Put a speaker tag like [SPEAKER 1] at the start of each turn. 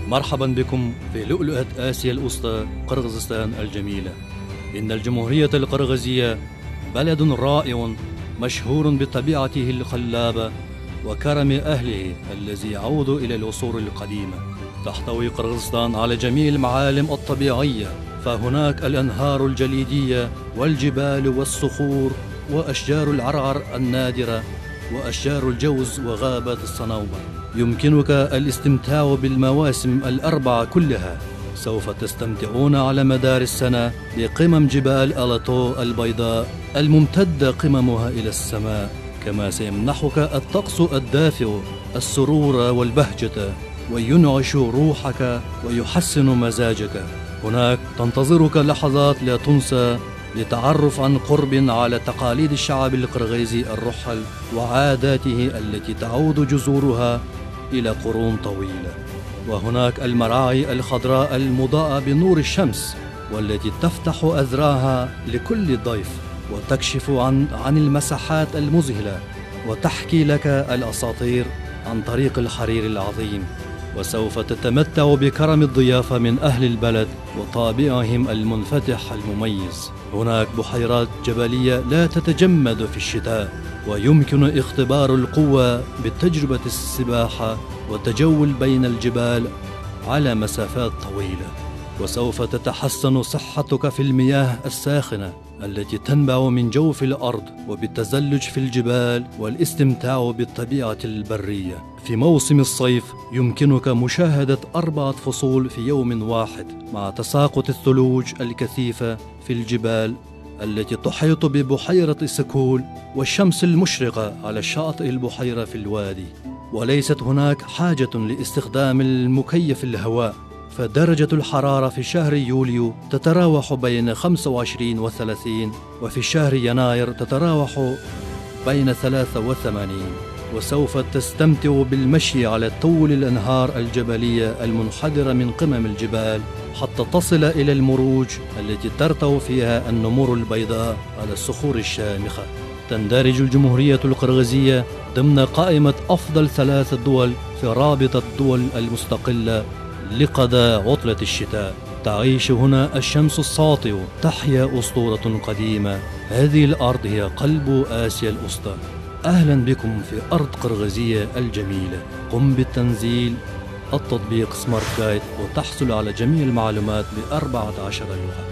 [SPEAKER 1] مرحبا بكم في لؤلؤة آسيا الوسطى قرغيزستان الجميلة. إن الجمهورية القرغيزية بلد رائع مشهور بطبيعته الخلابة وكرم أهله الذي يعود إلى العصور القديمة. تحتوي قرغيزستان على جميع المعالم الطبيعية، فهناك الأنهار الجليدية والجبال والصخور وأشجار العرعر النادرة وأشجار الجوز وغابات الصنوبر. يمكنك الاستمتاع بالمواسم الأربعة كلها. سوف تستمتعون على مدار السنة بقمم جبال ألاتو البيضاء الممتدة قممها إلى السماء، كما سيمنحك الطقس الدافئ السرور والبهجة وينعش روحك ويحسن مزاجك. هناك تنتظرك لحظات لا تنسى للتعرف عن قرب على تقاليد الشعب القرغيزي الرحل وعاداته التي تعود جذورها إلى قرون طويلة. وهناك المراعي الخضراء المضاءة بنور الشمس والتي تفتح أذراعها لكل ضيف وتكشف عن المساحات المذهلة وتحكي لك الأساطير عن طريق الحرير العظيم. وسوف تتمتع بكرم الضيافة من أهل البلد وطابعهم المنفتح المميز. هناك بحيرات جبلية لا تتجمد في الشتاء، ويمكن اختبار القوة بتجربة السباحة والتجول بين الجبال على مسافات طويلة. وسوف تتحسن صحتك في المياه الساخنة التي تنبع من جوف الأرض وبالتزلج في الجبال والاستمتاع بالطبيعة البرية. في موسم الصيف يمكنك مشاهدة 4 فصول في يوم واحد، مع تساقط الثلوج الكثيفة في الجبال التي تحيط ببحيرة سكول والشمس المشرقة على شاطئ البحيرة في الوادي. وليست هناك حاجة لاستخدام المكيف الهواء، فدرجة الحرارة في شهر يوليو تتراوح بين 25 و 30، وفي شهر يناير تتراوح بين 83. وسوف تستمتع بالمشي على طول الأنهار الجبلية المنحدرة من قمم الجبال حتى تصل إلى المروج التي ترتع فيها النمور البيضاء على الصخور الشامخة. تندرج الجمهورية القرغيزية ضمن قائمة أفضل 3 دول في رابطة الدول المستقلة لقضاء عطلة الشتاء. تعيش هنا الشمس الساطع، تحيا أسطورة قديمة. هذه الأرض هي قلب آسيا الوسطى. أهلا بكم في أرض قرغيزية الجميلة. قم بالتنزيل التطبيق سمارت جايد وتحصل على جميع المعلومات ب14 لغة.